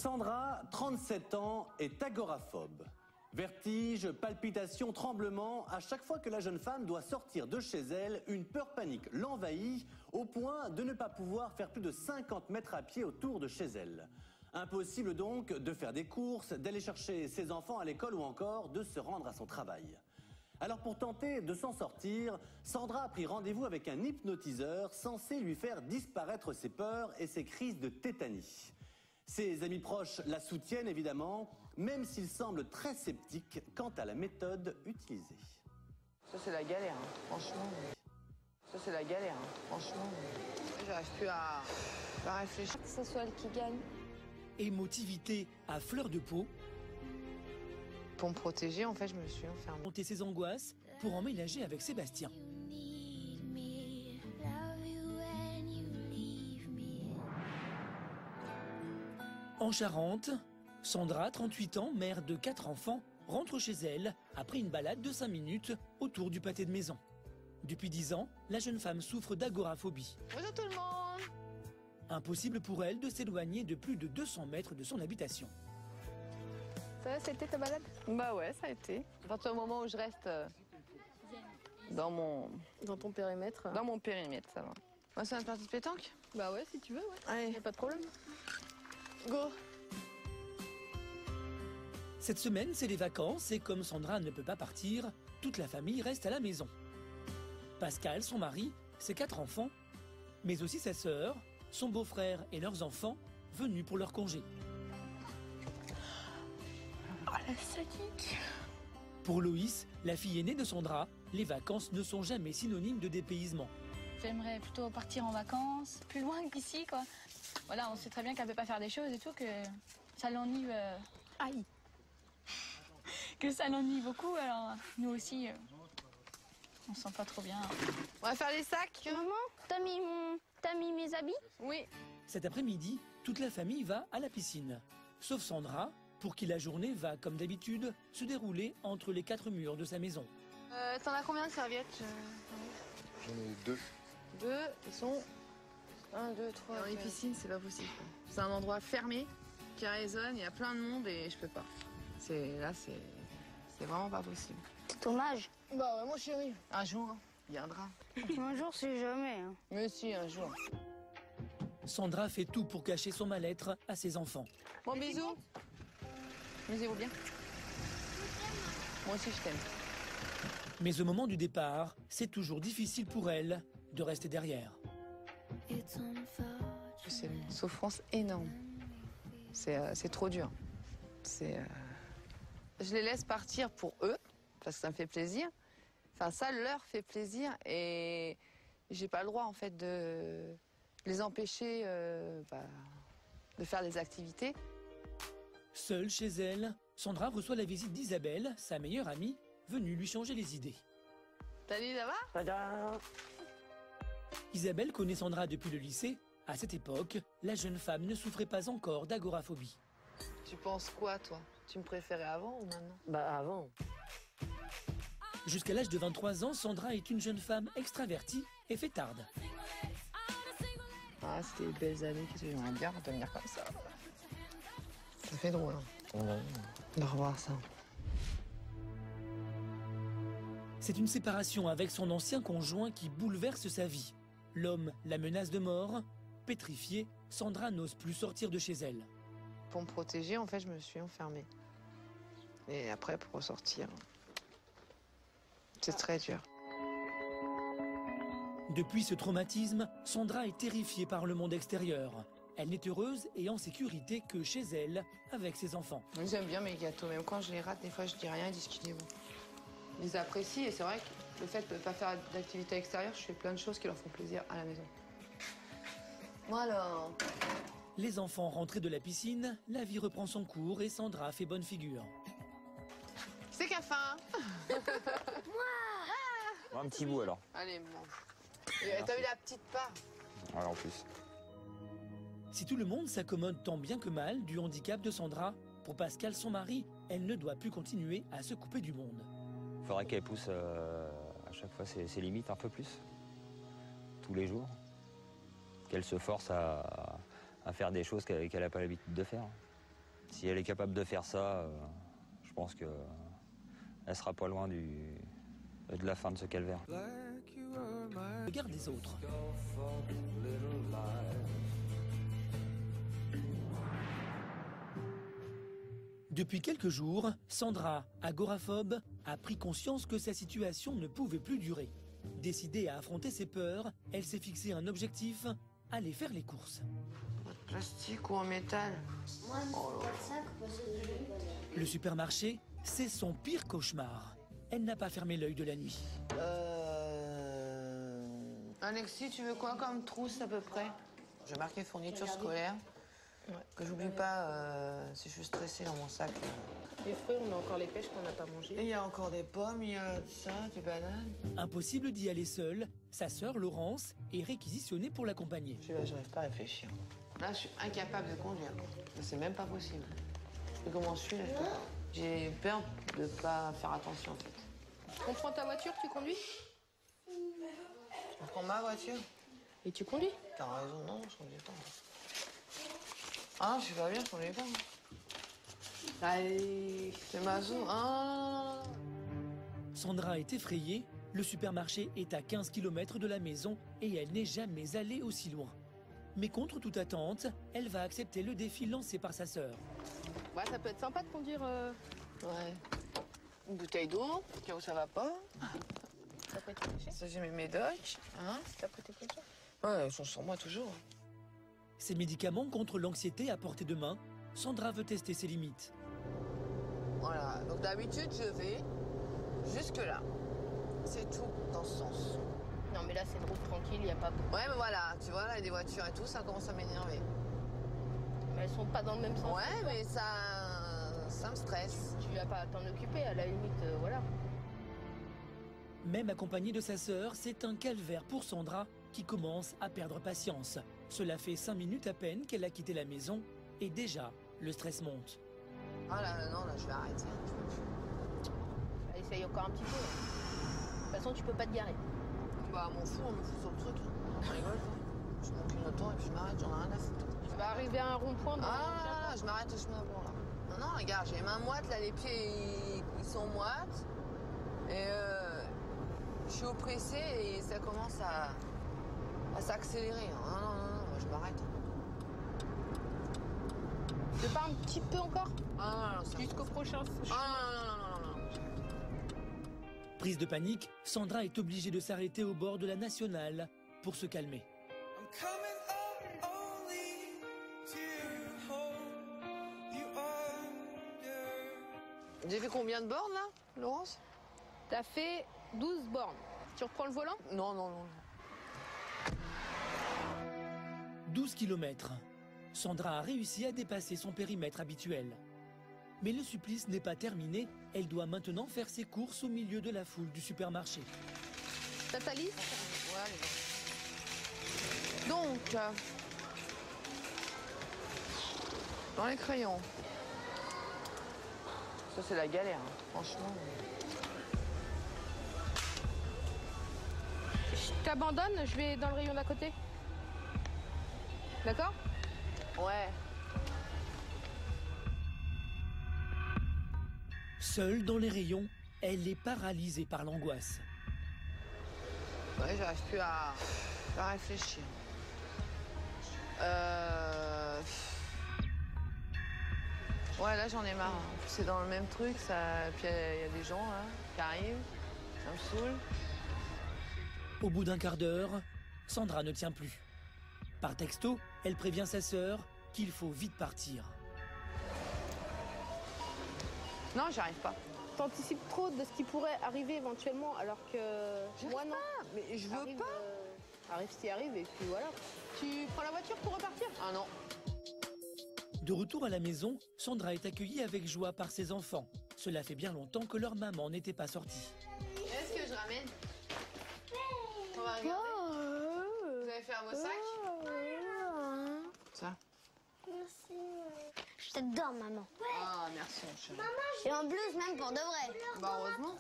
Sandra, 37 ans, est agoraphobe. Vertige, palpitations, tremblements, à chaque fois que la jeune femme doit sortir de chez elle, une peur panique l'envahit au point de ne pas pouvoir faire plus de 50 mètres à pied autour de chez elle. Impossible donc de faire des courses, d'aller chercher ses enfants à l'école ou encore de se rendre à son travail. Alors pour tenter de s'en sortir, Sandra a pris rendez-vous avec un hypnotiseur censé lui faire disparaître ses peurs et ses crises de tétanie. Ses amis proches la soutiennent évidemment, même s'ils semblent très sceptiques quant à la méthode utilisée. Ça c'est la galère, hein, franchement. Ça c'est la galère, hein, franchement. J'arrive plus à réfléchir. Que ce soit elle qui gagne. Émotivité à fleur de peau. Pour me protéger, en fait, je me suis enfermée. Monter ses angoisses pour emménager avec Sébastien. En Charente, Sandra, 38 ans, mère de 4 enfants, rentre chez elle après une balade de 5 minutes autour du pâté de maison. Depuis 10 ans, la jeune femme souffre d'agoraphobie. Bonjour tout le monde. Impossible pour elle de s'éloigner de plus de 200 mètres de son habitation. Ça va, c'était ta balade? Bah ouais, ça a été. À partir du moment où je reste dans ton périmètre? Dans mon périmètre, ça va. On va faire une partie de pétanque? Bah ouais, si tu veux, ouais. Allez. Y a pas de problème. Go. Cette semaine, c'est les vacances et comme Sandra ne peut pas partir, toute la famille reste à la maison. Pascal, son mari, ses 4 enfants, mais aussi sa sœur, son beau-frère et leurs enfants, venus pour leur congé. Oh la sadique! Pour Loïs, la fille aînée de Sandra, les vacances ne sont jamais synonymes de dépaysement. J'aimerais plutôt partir en vacances, plus loin qu'ici, quoi. Voilà, on sait très bien qu'elle peut pas faire des choses et tout, que ça l'ennuie. Aïe! Que ça l'ennuie beaucoup, alors nous aussi, on se sent pas trop bien. On va faire les sacs. Maman, t'as mis mes habits? Oui. Cet après-midi, toute la famille va à la piscine. Sauf Sandra, pour qui la journée va, comme d'habitude, se dérouler entre les 4 murs de sa maison. T'en as combien de serviettes? J'en ai 2. 2, ils sont 1, 2, 3. Dans les piscines, c'est pas possible. C'est un endroit fermé, qui résonne, il y a plein de monde et je peux pas. Là, c'est vraiment pas possible. C'est dommage. Bah ouais, mon chéri. Un jour, il viendra. Un jour, c'est jamais. Hein. Mais si, un jour. Sandra fait tout pour cacher son mal-être à ses enfants. Bon, bisous. Amusez-vous bien. Moi aussi, je t'aime. Mais au moment du départ, c'est toujours difficile pour elle de rester derrière. C'est une souffrance énorme. C'est trop dur. Je les laisse partir pour eux, parce que ça me fait plaisir. Enfin, ça leur fait plaisir et j'ai pas le droit, en fait, de les empêcher de faire des activités. Seule chez elle, Sandra reçoit la visite d'Isabelle, sa meilleure amie, venue lui changer les idées. Salut, ça va? Tada! Isabelle connaît Sandra depuis le lycée. À cette époque, la jeune femme ne souffrait pas encore d'agoraphobie. Tu penses quoi, toi? Tu me préférais avant ou maintenant? Bah avant. Jusqu'à l'âge de 23 ans, Sandra est une jeune femme extravertie et fêtarde. Ah, c'était des belles années, qu'est-ce que j'aimerais bien redevenir comme ça. Ça fait drôle, hein, de revoir ça. C'est une séparation avec son ancien conjoint qui bouleverse sa vie. L'homme la menace de mort. Pétrifiée, Sandra n'ose plus sortir de chez elle. Pour me protéger, en fait, je me suis enfermée. Et après, pour ressortir, c'est très dur. Depuis ce traumatisme, Sandra est terrifiée par le monde extérieur. Elle n'est heureuse et en sécurité que chez elle, avec ses enfants. J'aime bien mes gâteaux, même quand je les rate, des fois je dis rien, ils disent qu'il est bon. Ils les apprécient et c'est vrai que le fait de ne pas faire d'activité extérieure, je fais plein de choses qui leur font plaisir à la maison. Voilà. Les enfants rentrés de la piscine, la vie reprend son cours et Sandra fait bonne figure. C'est qu'à faim. Un petit bout alors. Allez, mange. T'as eu la petite part? Ouais, en plus. Si tout le monde s'accommode tant bien que mal du handicap de Sandra, pour Pascal, son mari, elle ne doit plus continuer à se couper du monde. Il faudrait qu'elle pousse à chaque fois ses limites un peu plus. Tous les jours. Qu'elle se force à faire des choses qu'elle n'a pas l'habitude de faire. Si elle est capable de faire ça, je pense qu'elle sera pas loin de la fin de ce calvaire. Regarde les autres. Depuis quelques jours, Sandra, agoraphobe, a pris conscience que sa situation ne pouvait plus durer. Décidée à affronter ses peurs, elle s'est fixé un objectif, aller faire les courses. En plastique ou en métal? Le supermarché, c'est son pire cauchemar. Elle n'a pas fermé l'œil de la nuit. Alexis, tu veux quoi comme trousse à peu près? J'ai marqué fourniture scolaire. Ouais. Que j'oublie pas si je suis stressée dans mon sac. Les fruits, on a encore les pêches qu'on n'a pas mangées. Et il y a encore des pommes, il y a ça, des bananes. Impossible d'y aller seule. Sa sœur Laurence est réquisitionnée pour l'accompagner. J'arrive pas à réfléchir. Là, je suis incapable de conduire. C'est même pas possible. Et comment je suis là, j'ai peur de pas faire attention en fait. On prend ta voiture, tu conduis? On prend ma voiture. Et tu conduis? T'as raison, non, je conduis pas. Ah non, je suis pas bien, je conduis pas. Allez, c'est ma zone. Ah. Sandra est effrayée. Le supermarché est à 15 km de la maison et elle n'est jamais allée aussi loin. Mais contre toute attente, elle va accepter le défi lancé par sa sœur. Ouais, ça peut être sympa de conduire. Ouais. Une bouteille d'eau, au cas où ça va pas. T'as pris tes clichés? Ça, j'ai mes médocs. Hein? T'as pris tes clichés? Ouais, ils sont sur moi toujours. Ces médicaments contre l'anxiété à portée de main, Sandra veut tester ses limites. Voilà, donc d'habitude, je vais jusque-là. C'est tout dans ce sens. Non, mais là, c'est une route tranquille, il n'y a pas beaucoup. Ouais, mais voilà, tu vois, là, il y a des voitures et tout, ça commence à m'énerver. Mais elles sont pas dans le même sens. Ouais, mais ça me stresse. Tu vas pas t'en occuper, à la limite, voilà. Même accompagnée de sa sœur, c'est un calvaire pour Sandra qui commence à perdre patience. Cela fait 5 minutes à peine qu'elle a quitté la maison et déjà, le stress monte. Ah là, non, là, je vais arrêter. Bah, essaye encore un petit peu. De toute façon, tu peux pas te garer. Bah, m'en fous, on me fout sur le truc. On rigole, quoi. Je manque une auto et puis je m'arrête, j'en ai rien à foutre. Tu vas arriver à un rond-point. Ah, je m'arrête au chemin à bord, là. Non, non, regarde, j'ai les mains moites, là, les pieds, ils sont moites. Et je suis oppressée et ça commence à s'accélérer. Non, non, non, non, moi, je m'arrête. Tu veux pas un petit peu encore? Ah, non, non, jusqu'au prochain. Ah, non, non, non, non, non. Prise de panique, Sandra est obligée de s'arrêter au bord de la nationale pour se calmer. J'ai fait combien de bornes, là, Laurence? T'as fait 12 bornes. Tu reprends le volant? Non, non, non. 12 km. Sandra a réussi à dépasser son périmètre habituel. Mais le supplice n'est pas terminé. Elle doit maintenant faire ses courses au milieu de la foule du supermarché. T'as ta liste? Ouais, allez. Donc, dans les crayons. Ça, c'est la galère, hein. Franchement. Je t'abandonne, je vais dans le rayon d'à côté. D'accord? Ouais. Seule dans les rayons, elle est paralysée par l'angoisse. Ouais, j'arrive plus à réfléchir. Ouais, là, j'en ai marre. C'est dans le même truc, ça. Puis il y a des gens, là, qui arrivent. Ça me saoule. Au bout d'un quart d'heure, Sandra ne tient plus. Par texto, elle prévient sa sœur qu'il faut vite partir. Non, j'y arrive pas. T'anticipes trop de ce qui pourrait arriver éventuellement, alors que moi non. Mais je veux pas. Arrive ce qui arrive et puis voilà. Tu prends la voiture pour repartir? Ah non. De retour à la maison, Sandra est accueillie avec joie par ses enfants. Cela fait bien longtemps que leur maman n'était pas sortie. Est-ce que je ramène? On va regarder. Vous avez fait un beau sac? Ça? Merci. Je t'adore, maman. Ah, merci, mon chéri. Et en plus, même pour de vrai. Bah, heureusement.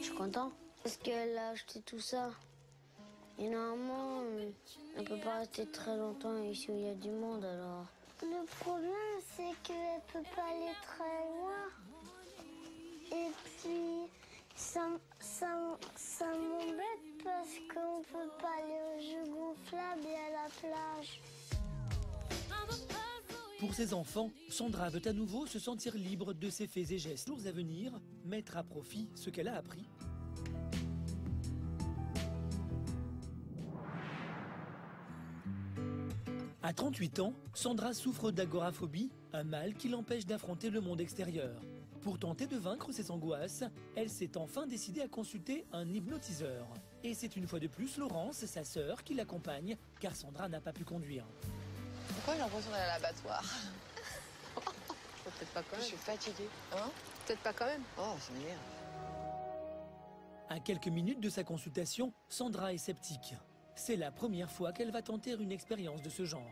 Je suis content. Parce qu'elle a acheté tout ça. Et normalement, on ne peut pas rester très longtemps ici où il y a du monde, alors Le problème, c'est qu'elle peut pas aller très loin. Et puis, ça m'embête parce qu'on peut pas aller aux jeux gonflables et à la plage. Pour ses enfants, Sandra veut à nouveau se sentir libre de ses faits et gestes. Jours à venir, mettre à profit ce qu'elle a appris. À 38 ans, Sandra souffre d'agoraphobie, un mal qui l'empêche d'affronter le monde extérieur. Pour tenter de vaincre ses angoisses, elle s'est enfin décidée à consulter un hypnotiseur. Et c'est une fois de plus Laurence, sa sœur, qui l'accompagne, car Sandra n'a pas pu conduire. Pourquoi j'ai l'impression d'aller à l'abattoir? Peut-être pas quand Je même. suis fatiguée. Hein? Peut-être pas quand même. Oh, ça m'énerve. À quelques minutes de sa consultation, Sandra est sceptique. C'est la première fois qu'elle va tenter une expérience de ce genre.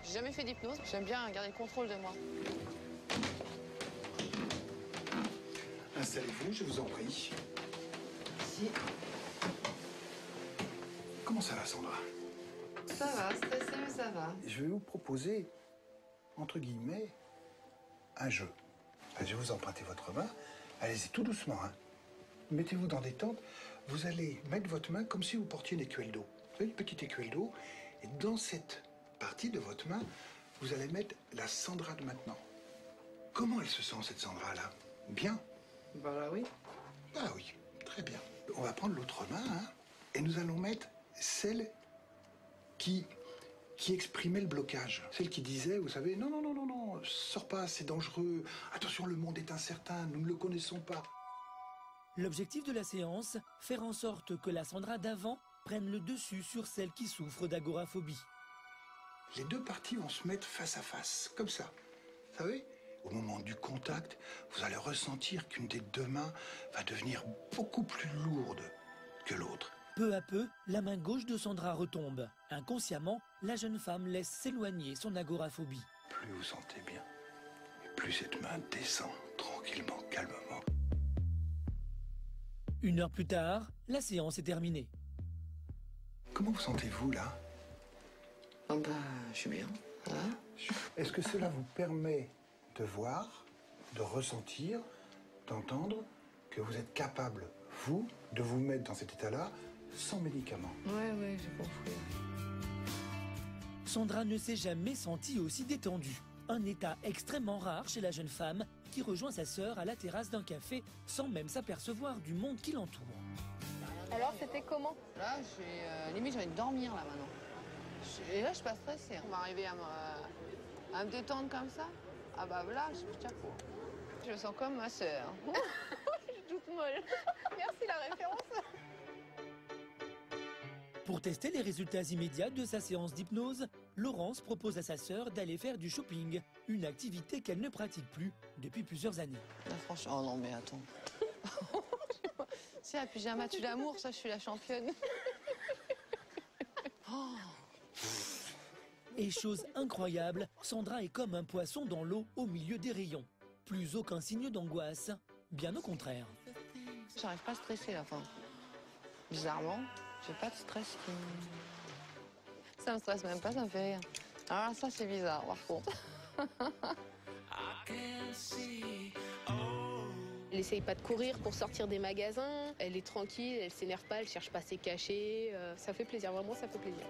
J'ai jamais fait d'hypnose. J'aime bien garder le contrôle de moi. Installez-vous, je vous en prie. Si. Comment ça va, Sandra? Ça va, stressé, mais ça va. Je vais vous proposer, entre guillemets, un jeu. Je vais vous emprunter votre main. Allez-y tout doucement. Hein. Mettez-vous dans des tentes. Vous allez mettre votre main comme si vous portiez une écuelle d'eau. Vous avez une petite écuelle d'eau. Et dans cette partie de votre main, vous allez mettre la Sandra de maintenant. Comment elle se sent, cette Sandra-là? Bien? Bah là, oui. Ah oui, très bien. On va prendre l'autre main, hein, et nous allons mettre celle qui exprimait le blocage. Celle qui disait, vous savez, non, non, non, non, non, sors pas, c'est dangereux. Attention, le monde est incertain, nous ne le connaissons pas. L'objectif de la séance, faire en sorte que la Sandra d'avant prenne le dessus sur celle qui souffre d'agoraphobie. Les deux parties vont se mettre face à face, comme ça. Vous savez, au moment du contact, vous allez ressentir qu'une des deux mains va devenir beaucoup plus lourde que l'autre. Peu à peu, la main gauche de Sandra retombe. Inconsciemment, la jeune femme laisse s'éloigner son agoraphobie. Plus vous sentez bien, et plus cette main descend tranquillement, calmement. 1 heure plus tard, la séance est terminée. Comment vous sentez-vous, là? Oh bah, je suis bien. Hein? Est-ce que cela vous permet de voir, de ressentir, d'entendre que vous êtes capable, vous, de vous mettre dans cet état-là sans médicaments? Ouais, j'ai compris. Sandra ne s'est jamais sentie aussi détendue. Un état extrêmement rare chez la jeune femme qui rejoint sa sœur à la terrasse d'un café sans même s'apercevoir du monde qui l'entoure. Alors, c'était comment? Là, limite, j'ai envie de dormir, là, maintenant. Et là, je suis pas stressée. On va arriver à me détendre comme ça. Ah bah voilà, je suis chapeau. Je me sens comme ma sœur. Je suis toute molle. Merci la référence. Pour tester les résultats immédiats de sa séance d'hypnose, Laurence propose à sa sœur d'aller faire du shopping, une activité qu'elle ne pratique plus depuis plusieurs années. Là, franchement, oh non mais attends. C'est la pyjama tue l'amour, ça je suis la championne. Oh. Et chose incroyable, Sandra est comme un poisson dans l'eau au milieu des rayons. Plus aucun signe d'angoisse, bien au contraire. J'arrive pas à stresser là, enfin. Bizarrement, j'ai pas de stress qui... Ça me stresse même pas, ça me fait rire. Alors ça c'est bizarre par contre. Elle essaye pas de courir pour sortir des magasins. Elle est tranquille, elle s'énerve pas, elle cherche pas à se cacher. Ça fait plaisir, vraiment, ça fait plaisir.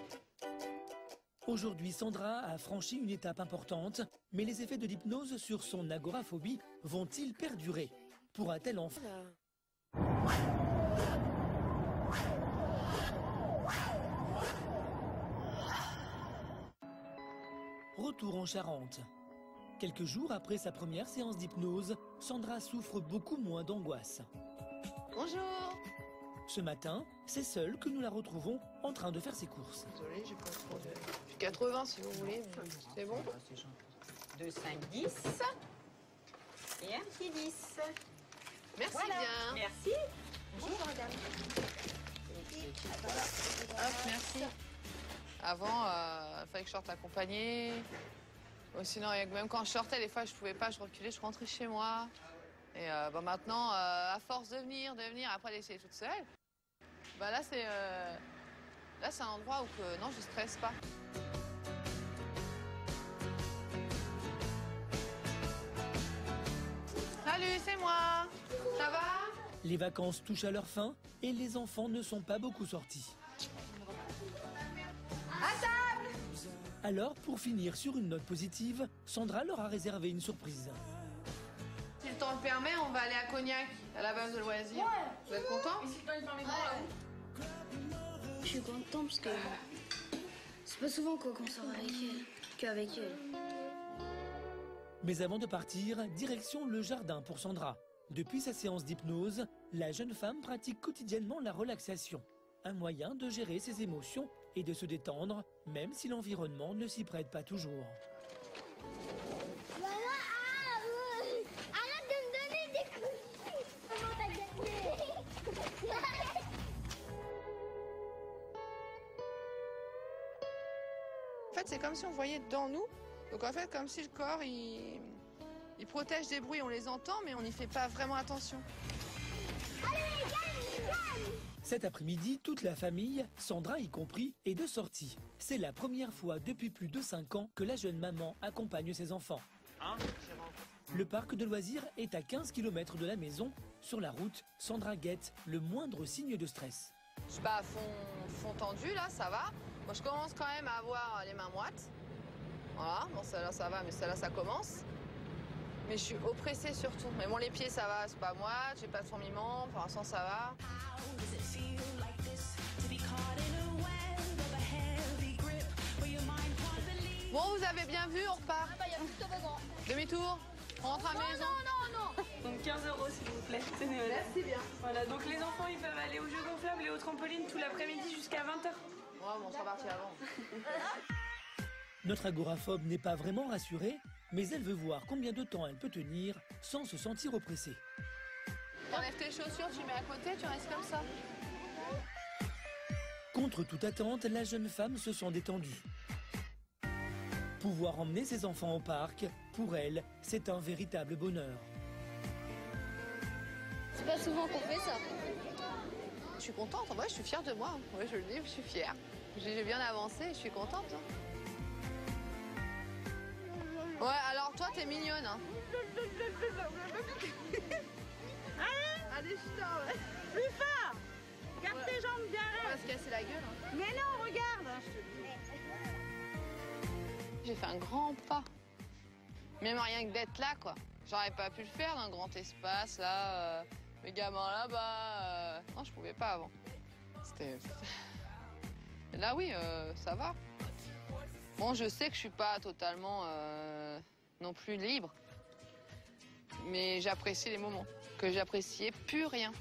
Aujourd'hui, Sandra a franchi une étape importante, mais les effets de l'hypnose sur son agoraphobie vont-ils perdurer? Pourra-t-elle enfin... Retour en Charente. Quelques jours après sa première séance d'hypnose, Sandra souffre beaucoup moins d'angoisse. Bonjour. Ce matin, c'est seule que nous la retrouvons en train de faire ses courses. Désolée, j'ai pas trop de... J'ai 80 si vous voulez, mais c'est bon. 2, 5, 10. Et un petit 10. Merci Voilà. bien. Merci. Bonjour, madame. Hop, merci. Avant, il fallait que je sorte accompagnée. Ou sinon, même quand je sortais, des fois, je pouvais pas, je reculais, je rentrais chez moi. Et maintenant, à force de venir, après d'essayer toute seule, là, c'est un endroit où non, je stresse pas. Les vacances touchent à leur fin et les enfants ne sont pas beaucoup sortis. À table! Alors, pour finir sur une note positive, Sandra leur a réservé une surprise. Si le temps le permet, on va aller à Cognac, à la base de loisirs. Ouais. Vous êtes contents? Et si le temps il permet de là. Je suis contente parce que c'est pas souvent qu'on sort avec elle, qu'avec elle. Mais avant de partir, direction le jardin pour Sandra. Depuis sa séance d'hypnose, la jeune femme pratique quotidiennement la relaxation. Un moyen de gérer ses émotions et de se détendre, même si l'environnement ne s'y prête pas toujours. Maman, arrête de me donner des coups. Maman, t'as gagné. En fait, c'est comme si on voyait dans nous. Donc en fait, comme si le corps, il protège des bruits, on les entend, mais on n'y fait pas vraiment attention. Cet après-midi, toute la famille, Sandra y compris, est de sortie. C'est la première fois depuis plus de 5 ans que la jeune maman accompagne ses enfants. Le parc de loisirs est à 15 km de la maison. Sur la route, Sandra guette le moindre signe de stress. Je suis pas à fond tendu, là, ça va. Moi, je commence quand même à avoir les mains moites. Voilà, bon, celle-là, ça va, mais celle-là, ça commence. Mais je suis oppressée surtout. Mais bon, les pieds, ça va, c'est pas moi, j'ai pas de fourmillement, pour l'instant, ça va. Bon, vous avez bien vu, on repart. Ah bah, il y a plus de toboggan. Demi-tour, on rentre à la maison. Non. Donc 15 € s'il vous plaît, c'est Noël. Merci bien. Voilà, donc les enfants ils peuvent aller aux jeux gonflables et aux trampolines tout l'après-midi jusqu'à 20h. Ouais, bon, on sera parti avant. Notre agoraphobe n'est pas vraiment rassurée, mais elle veut voir combien de temps elle peut tenir sans se sentir oppressée. T'enlèves tes chaussures, tu mets à côté, tu restes comme ça. Contre toute attente, la jeune femme se sent détendue. Pouvoir emmener ses enfants au parc, pour elle, c'est un véritable bonheur. C'est pas souvent qu'on fait ça. Je suis contente, en vrai, je suis fière de moi. Ouais, je le dis, je suis fière. J'ai bien avancé, je suis contente. Ouais, alors toi, t'es mignonne. Hein. Allez, putain, plus fort. Garde tes jambes bien On va se casser la gueule. Hein. Mais non, regarde. J'ai fait un grand pas. Même rien que d'être là, quoi. J'aurais pas pu le faire dans un grand espace, là. Les gamins là-bas. Non, je pouvais pas avant. C'était... Là, oui, ça va. Bon, je sais que je suis pas totalement non plus libre. Mais j'apprécie les moments. Que j'appréciais plus rien.